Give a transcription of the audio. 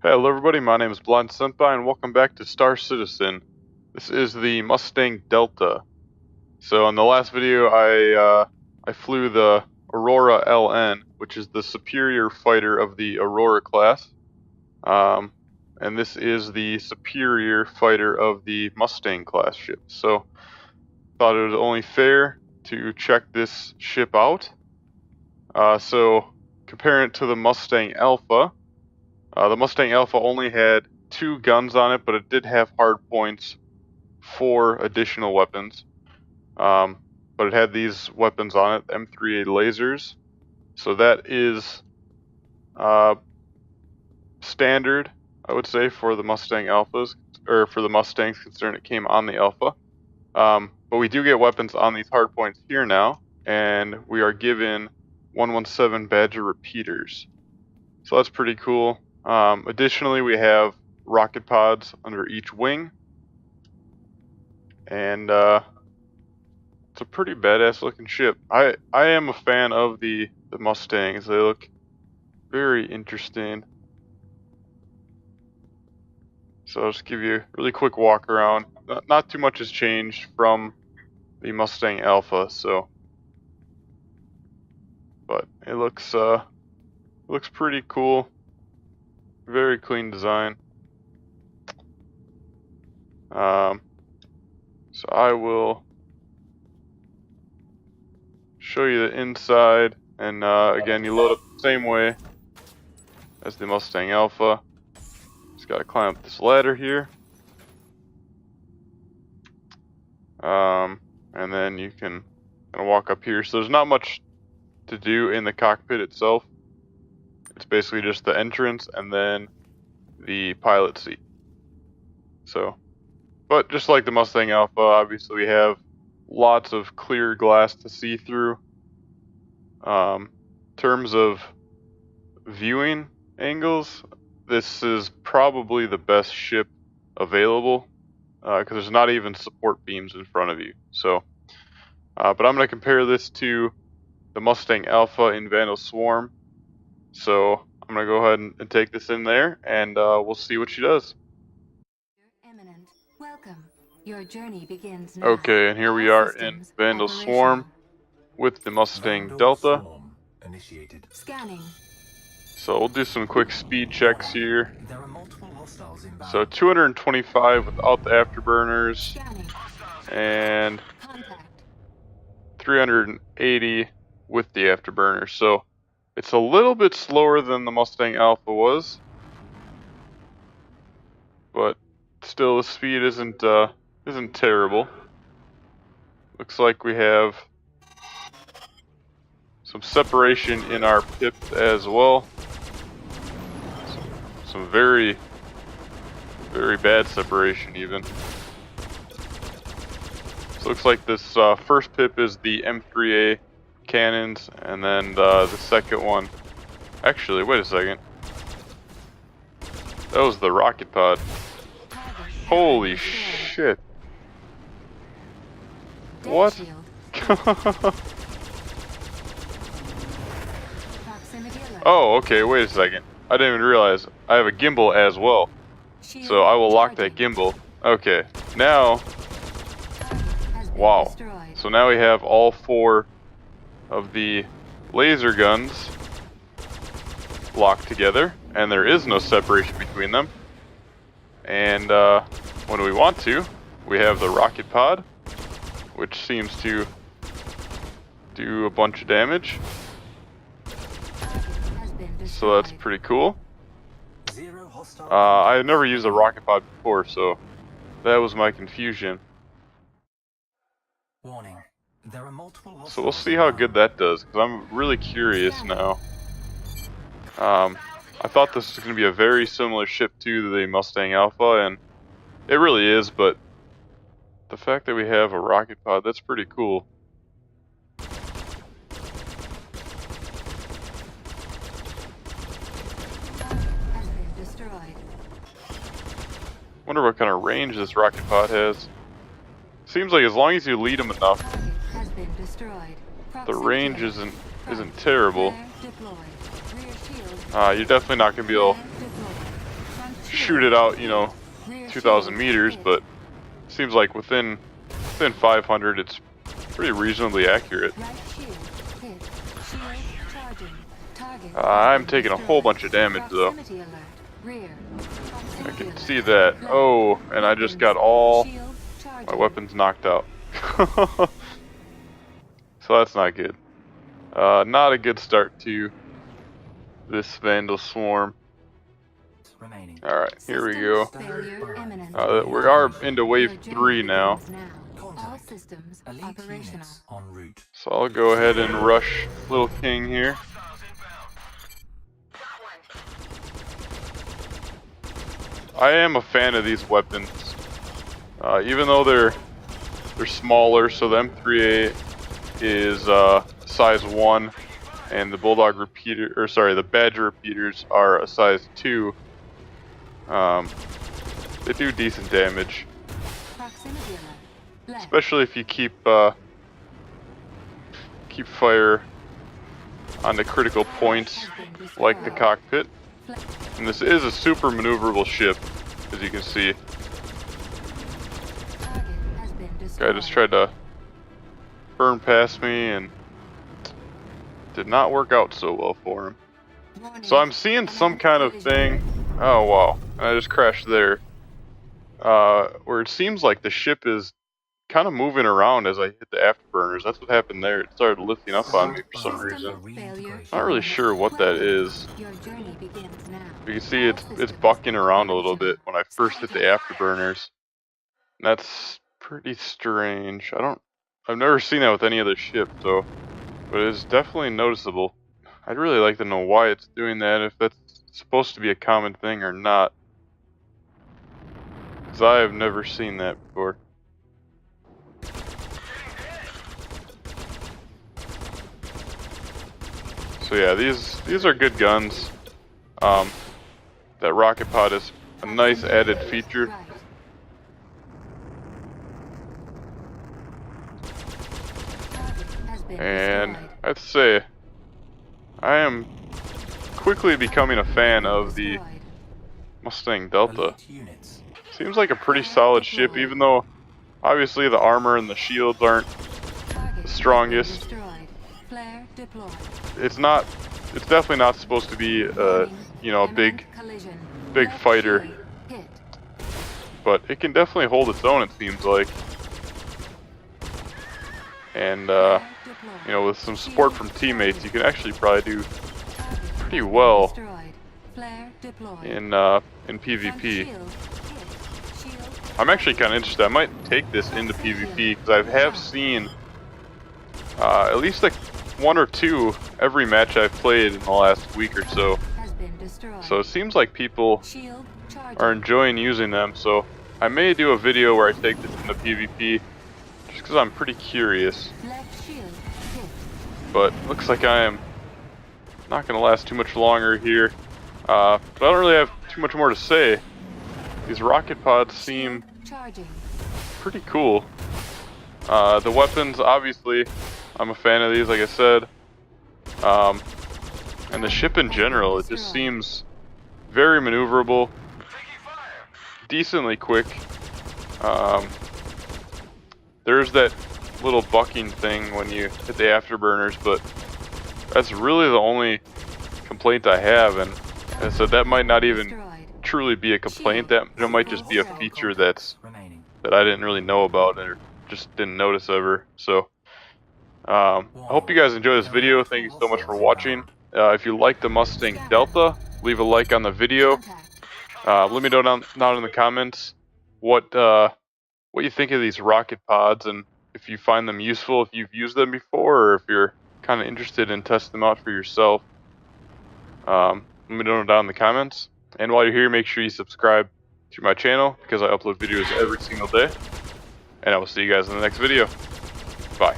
Hello everybody, my name is Blind Senpai and welcome back to Star Citizen. This is the Mustang Delta. So in the last video I flew the Aurora LN, which is the superior fighter of the Aurora class. And this is the superior fighter of the Mustang class ship. So thought it was only fair to check this ship out. So comparing it to the Mustang Alpha. The Mustang Alpha only had 2 guns on it, but it did have hard points for additional weapons. But it had these weapons on it, M3A lasers. So that is standard, I would say, for the Mustang Alphas, or for the Mustangs, considering it came on the Alpha. But we do get weapons on these hard points here now, and we are given 117 Badger repeaters. So that's pretty cool. Additionally, we have rocket pods under each wing, and it's a pretty badass looking ship. I am a fan of the Mustangs. They look very interesting. So I'll just give you a really quick walk around. Not too much has changed from the Mustang Alpha, but it looks pretty cool. Very clean design. So I will show you the inside, and again, you load up the same way as the Mustang Alpha. Just gotta climb up this ladder here, and then you can kind of walk up here. So there's not much to do in the cockpit itself. It's basically just the entrance and then the pilot seat. So, but just like the Mustang Alpha, obviously we have lots of clear glass to see through. In terms of viewing angles, this is probably the best ship available, because there's not even support beams in front of you. So, but I'm going to compare this to the Mustang Alpha in Vandal Swarm. So I'm going to go ahead and take this in there, and we'll see what she does. Welcome. Your journey begins now. Okay, and here we are in Vandal Swarm with the Mustang Delta. Scanning. So we'll do some quick speed checks here. So 225 without the afterburners, and 380 with the afterburners. So it's a little bit slower than the Mustang Alpha was, but still the speed isn't terrible. Looks like we have some separation in our pip as well. Some very, very bad separation even. So looks like this first pip is the M3A cannons, and then the second one, actually, wait a second, that was the rocket pod. Holy shit. What? Oh, okay, wait a second. I didn't even realize I have a gimbal as well. So I will lock that gimbal. Okay, now, wow. So now we have all 4 of the laser guns locked together, and there is no separation between them. And when we want to, we have the rocket pod, which seems to do a bunch of damage. So that's pretty cool. I've never used a rocket pod before, so that was my confusion. Warning. There are multiple. So we'll see how good that does, because I'm really curious now. I thought this was going to be a very similar ship to the Mustang Alpha, and it really is, but the fact that we have a rocket pod, that's pretty cool. Wonder what kind of range this rocket pod has. Seems like as long as you lead them enough, the range isn't terrible. You're definitely not going to be able shoot it out, you know, 2,000 meters, but seems like within 500 it's pretty reasonably accurate. I'm taking a whole bunch of damage though. I can see that. Oh, and I just got all my weapons knocked out. So that's not good. Not a good start to this Vandal swarm. Alright, here we go. We are into wave 3 now. So I'll go ahead and rush Little King here. I am a fan of these weapons. Even though they're smaller, so the M3A is size 1, and the Bulldog repeater, or sorry, the Badger repeaters are a size 2. They do decent damage, especially if you keep fire on the critical points, like the cockpit. And this is a super maneuverable ship, as you can see. Guy just tried to burn past me and did not work out so well for him. So I'm seeing some kind of thing. Oh wow, and I just crashed there. Where it seems like the ship is kind of moving around as I hit the afterburners. That's what happened there. It started lifting up on me for some reason. Not really sure what that is. You can see it's bucking around a little bit when I first hit the afterburners. And that's pretty strange. I've never seen that with any other ship, so, but it's definitely noticeable. I'd really like to know why it's doing that, if that's supposed to be a common thing or not. Because I have never seen that before. So yeah, these are good guns. That rocket pod is a nice added feature. And I have to say, I am quickly becoming a fan of the Mustang Delta. Seems like a pretty solid ship, even though obviously the armor and the shields aren't the strongest. It's definitely not supposed to be you know, a big fighter, but it can definitely hold its own, it seems like. And you know, with some support from teammates, you can actually probably do pretty well in PvP. I'm actually kind of interested. I might take this into PvP because I have seen at least like 1 or 2 every match I've played in the last week or so. So it seems like people are enjoying using them. So I may do a video where I take this into PvP, just because I'm pretty curious. But looks like I am not going to last too much longer here. But I don't really have too much more to say. These rocket pods seem pretty cool. The weapons, obviously, I'm a fan of these, like I said. And the ship in general, it just seems very maneuverable, decently quick. There's that little bucking thing when you hit the afterburners, but that's really the only complaint I have. And so that might not even truly be a complaint. That might just be a feature that I didn't really know about or just didn't notice ever. So I hope you guys enjoy this video. Thank you so much for watching. If you like the Mustang Delta, leave a like on the video. Let me know down in the comments what you think of these rocket pods, and if you find them useful, if you've used them before, or if you're kind of interested in testing them out for yourself. Let me know down in the comments. And while you're here, make sure you subscribe to my channel, because I upload videos every single day. And I will see you guys in the next video. Bye.